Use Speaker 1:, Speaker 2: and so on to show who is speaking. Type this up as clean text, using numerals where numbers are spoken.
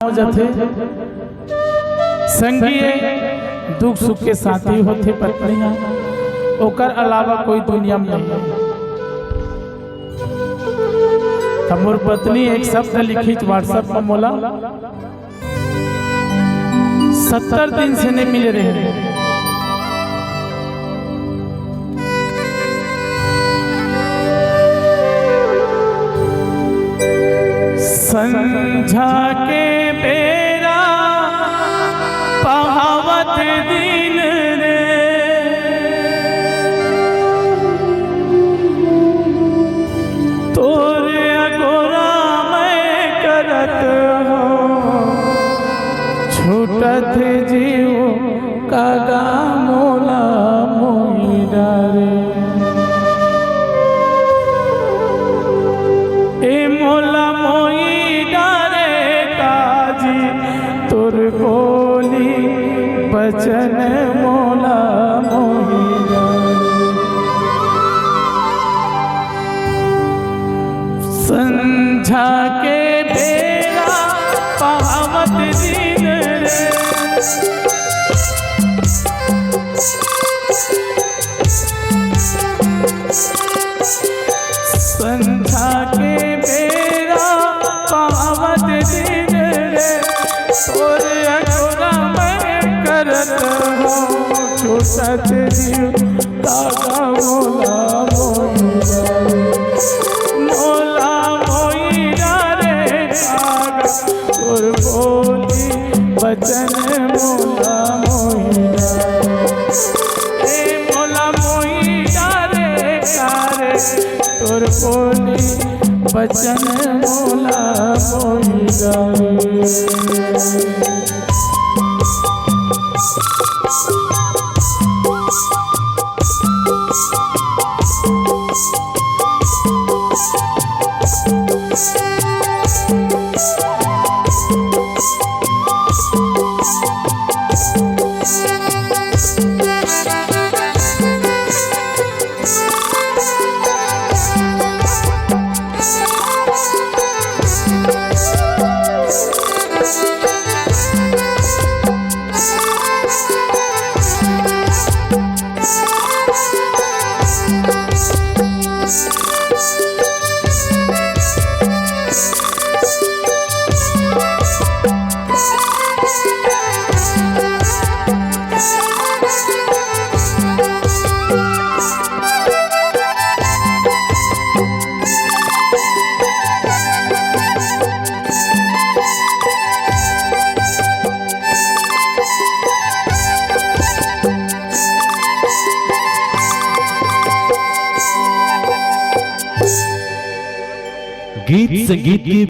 Speaker 1: जथे संगी दुख सुख के साथी होते पत्नियां ओकर अलावा कोई दुनिया में नहीं। मोर पत्नी एक शब्द लिखी व्हाट्सएप पर मोला 70 दिन से नहीं मिल रहे। संझा के बेरा पहावत दिन रे तोरे अगोरा मैं करत हो छूटत जीव कागा मोला मोही डारे ए मोला मोही तोर बोली बचन मोला मोहिया संझा के बेरा पावत दिन रे संझा के बेरा पावत दिन तोरे अगोरा मैं करत हो छूटत जीव कागा मोला मोहिया मोला मोहिया रे कागा तोर बोली बचन मोला मोहिया ए मोला मोहिया रे कारे तोर बोली बचन मोला मोहिया
Speaker 2: गीत संगीत की